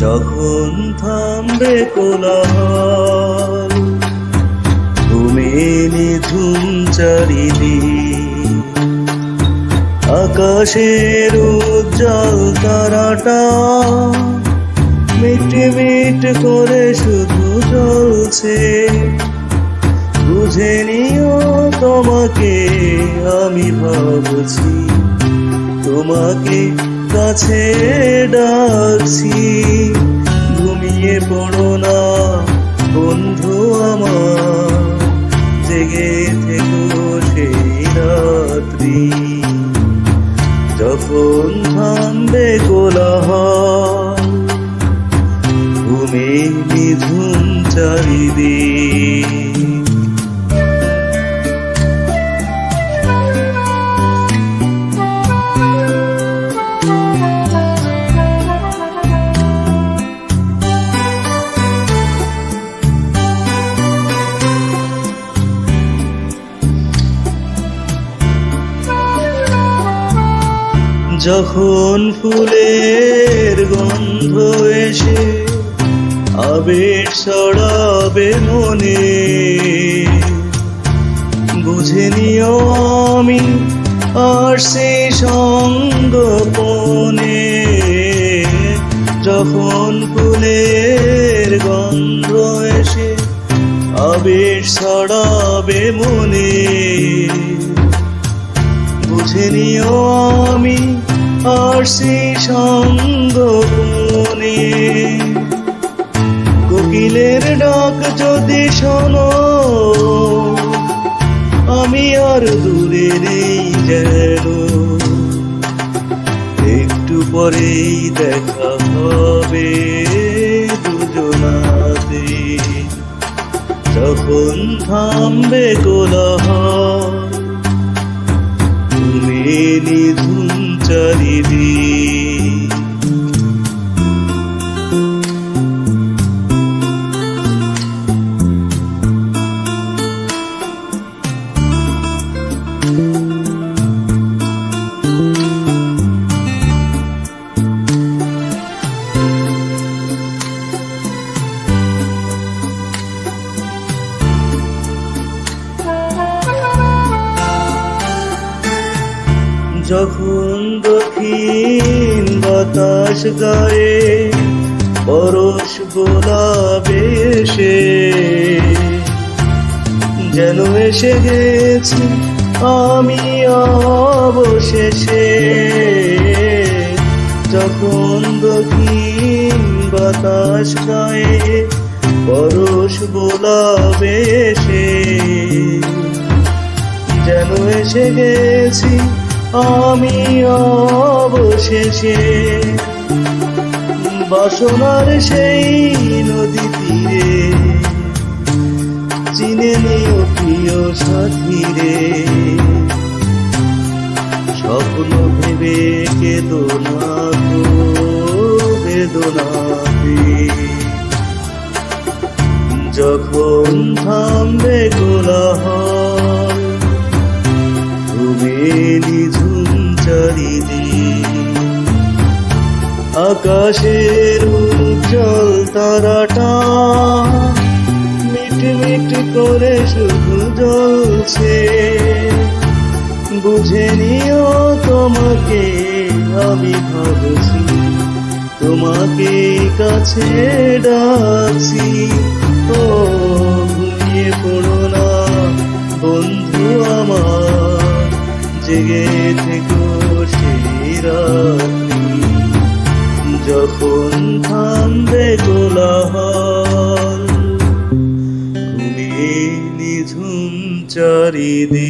যখন থামবে কোলাহল, ঘুমে নিঝুম চারিদিক, আকাশের উজ্জ্বল তারাটা মিট মিট করে শুধু জ্বলছে। বুঝে নিও তোমাকে আমি ভাবছি, তোমাকে কাছে ডাকছি। ঘুমিয়ে পড়ো না বন্ধু আমার, জেগে থেকো সেই রাত্রি। যখন থামবে কোলাহল, ঘুমে নিঝুম চারিদিক। যখন ফুলের গন্ধ এসে আবেগ ছড়াবে মনে, বুঝে নিও আমি আসছি সঙ্গোপনে। যখন ফুলের গন্ধ এসে আবেগ ছড়াবে মনে, বুঝে নিও আমি আসছি সঙ্গোপনে। কোকিলের ডাক যদি শোনো, আমি আর দূরে নেই যেন। একটু পরেই দেখা হবে দুজনাতে। যখন থামবে কোলাহল, ঘুমে নিঝুম চারিদিক। যখন দক্ষিণ বাতাস গায়ে পরশ গোলাপে এসে, যেন এসে গেছি আমি অবশেষে। যখন দক্ষিণ বাতাস গায়ে পরশ গোলাপে এসে, যেন এসে গেছি আমি অবশেষে। বাসনার সেই নদী তীরে, চিনে নিও প্রিয় সাথী রে। স্বপ্ন ভেবে কেঁদো না গো বেদনাতে। যখন থামবে কোলাহল, ঘুমে নিঝুম চারিদিক, আকাশের উজ্জ্বল তারাটা মিট মিট করে শুধু জ্বলছে। বুঝে নিও তোমাকে আমি ভাবছি, তোমাকে কাছে ডাকছি। ও ঘুমিয়ে পড়ো না বন্ধু আমার, জেগে থেকো সেই রাত্রি। যখন থামবে কোলাহল, ঘুমে নিঝুম চারিদিক।